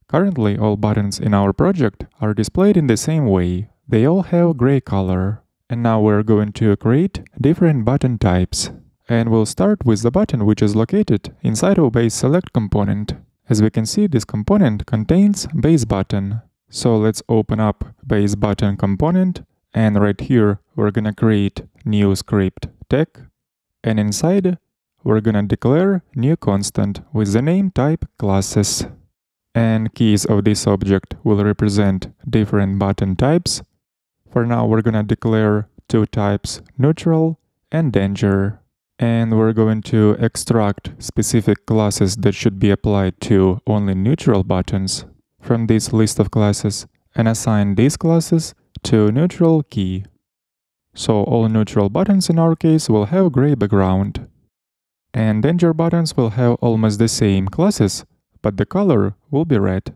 Currently, all buttons in our project are displayed in the same way. They all have gray color. And now we're going to create different button types. And we'll start with the button which is located inside of base select component. As we can see, this component contains base button. So let's open up base button component, and right here we're gonna create new script tag, and inside we're gonna declare new constant with the name type classes. And keys of this object will represent different button types. For now we're gonna declare two types, neutral and danger. And we're going to extract specific classes that should be applied to only neutral buttons from this list of classes and assign these classes to neutral key. So all neutral buttons in our case will have gray background. And danger buttons will have almost the same classes, but the color will be red.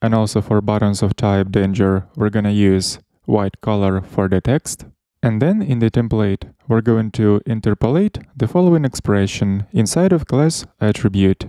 And also for buttons of type danger, we're gonna use white color for the text. And then in the template, we're going to interpolate the following expression inside of class attribute.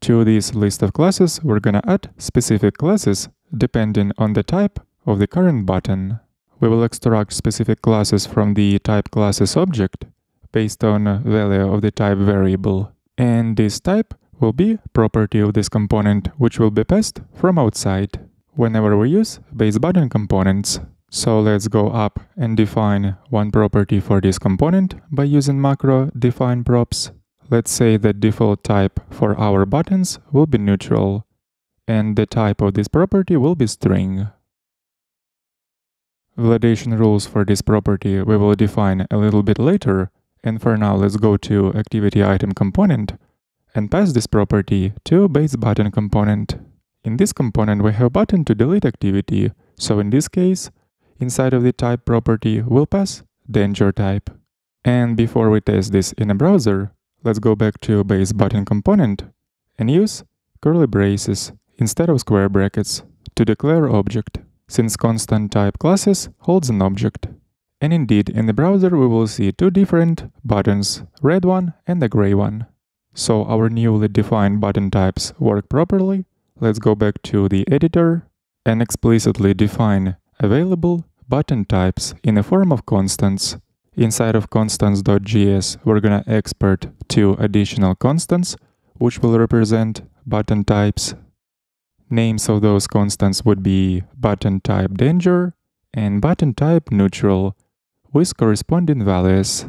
To this list of classes, we're gonna add specific classes depending on the type of the current button. We will extract specific classes from the type classes object based on value of the type variable. And this type will be property of this component, which will be passed from outside whenever we use base button components. So let's go up and define one property for this component by using macro define props. Let's say that default type for our buttons will be neutral, and the type of this property will be string. Validation rules for this property we will define a little bit later, and for now let's go to activity item component and pass this property to base button component. In this component we have button to delete activity, so in this case, inside of the type property, we'll pass danger type. And before we test this in a browser, let's go back to base button component and use curly braces instead of square brackets to declare object, since constant type classes holds an object. And indeed, in the browser we will see two different buttons, red one and a gray one. So our newly defined button types work properly. Let's go back to the editor and explicitly define available button types in the form of constants. Inside of constants.js, we're gonna export two additional constants, which will represent button types. Names of those constants would be button type danger and button type neutral with corresponding values.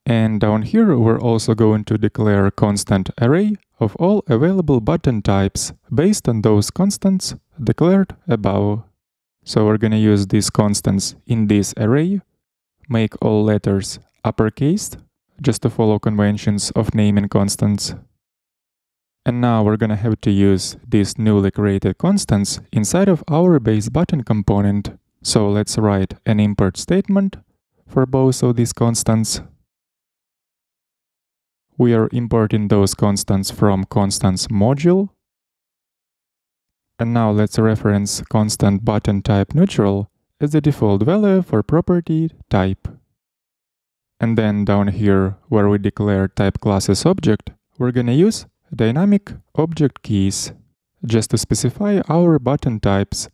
And down here, we're also going to declare constant array of all available button types based on those constants declared above. So we're gonna use these constants in this array, make all letters uppercase, just to follow conventions of naming constants. And now we're gonna have to use these newly created constants inside of our base button component. So let's write an import statement for both of these constants. We are importing those constants from constants module. And now let's reference constant button type neutral as the default value for property type. And then down here, where we declare type classes object, we're gonna use dynamic object keys just to specify our button types.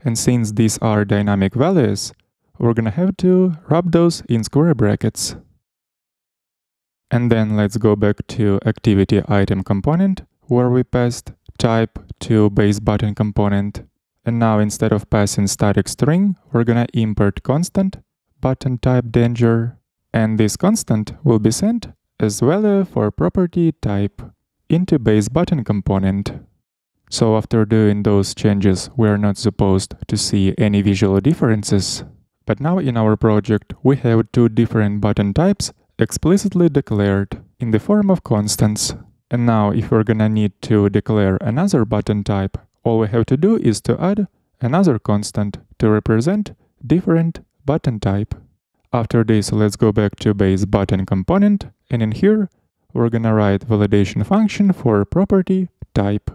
And since these are dynamic values, we're gonna have to wrap those in square brackets. And then let's go back to activity item component, where we passed type to base button component. And now instead of passing static string, we're gonna import constant button type danger. And this constant will be sent as value for property type into base button component. So after doing those changes, we are not supposed to see any visual differences. But now in our project, we have two different button types explicitly declared in the form of constants. And now if we're gonna need to declare another button type, all we have to do is to add another constant to represent different button type. After this, let's go back to base button component, and in here, we're gonna write validation function for property type.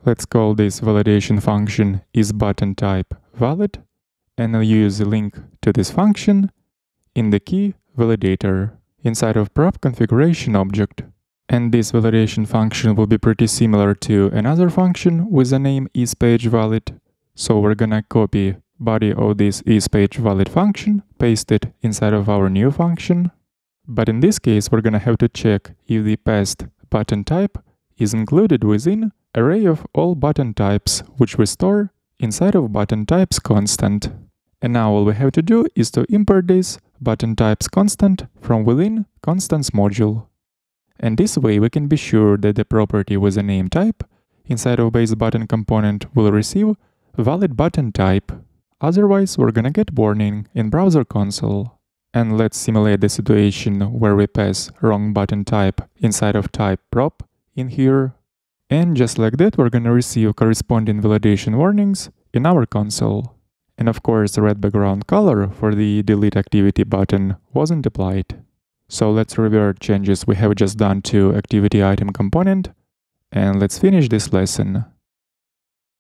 Let's call this validation function isButtonTypeValid, and I'll use the link to this function in the key validator inside of prop configuration object. And this validation function will be pretty similar to another function with the name isPageValid. So we're gonna copy body of this isPageValid function, paste it inside of our new function. But in this case, we're gonna have to check if the passed button type is included within array of all button types, which we store inside of button types constant. And now all we have to do is to import this button types constant from within constants module. And this way we can be sure that the property with a name type inside of base button component will receive valid button type. Otherwise, we're gonna get warning in browser console. And let's simulate the situation where we pass wrong button type inside of type prop in here. And just like that, we're gonna receive corresponding validation warnings in our console. And of course, the red background color for the delete activity button wasn't applied. So let's revert changes we have just done to activity item component, and let's finish this lesson.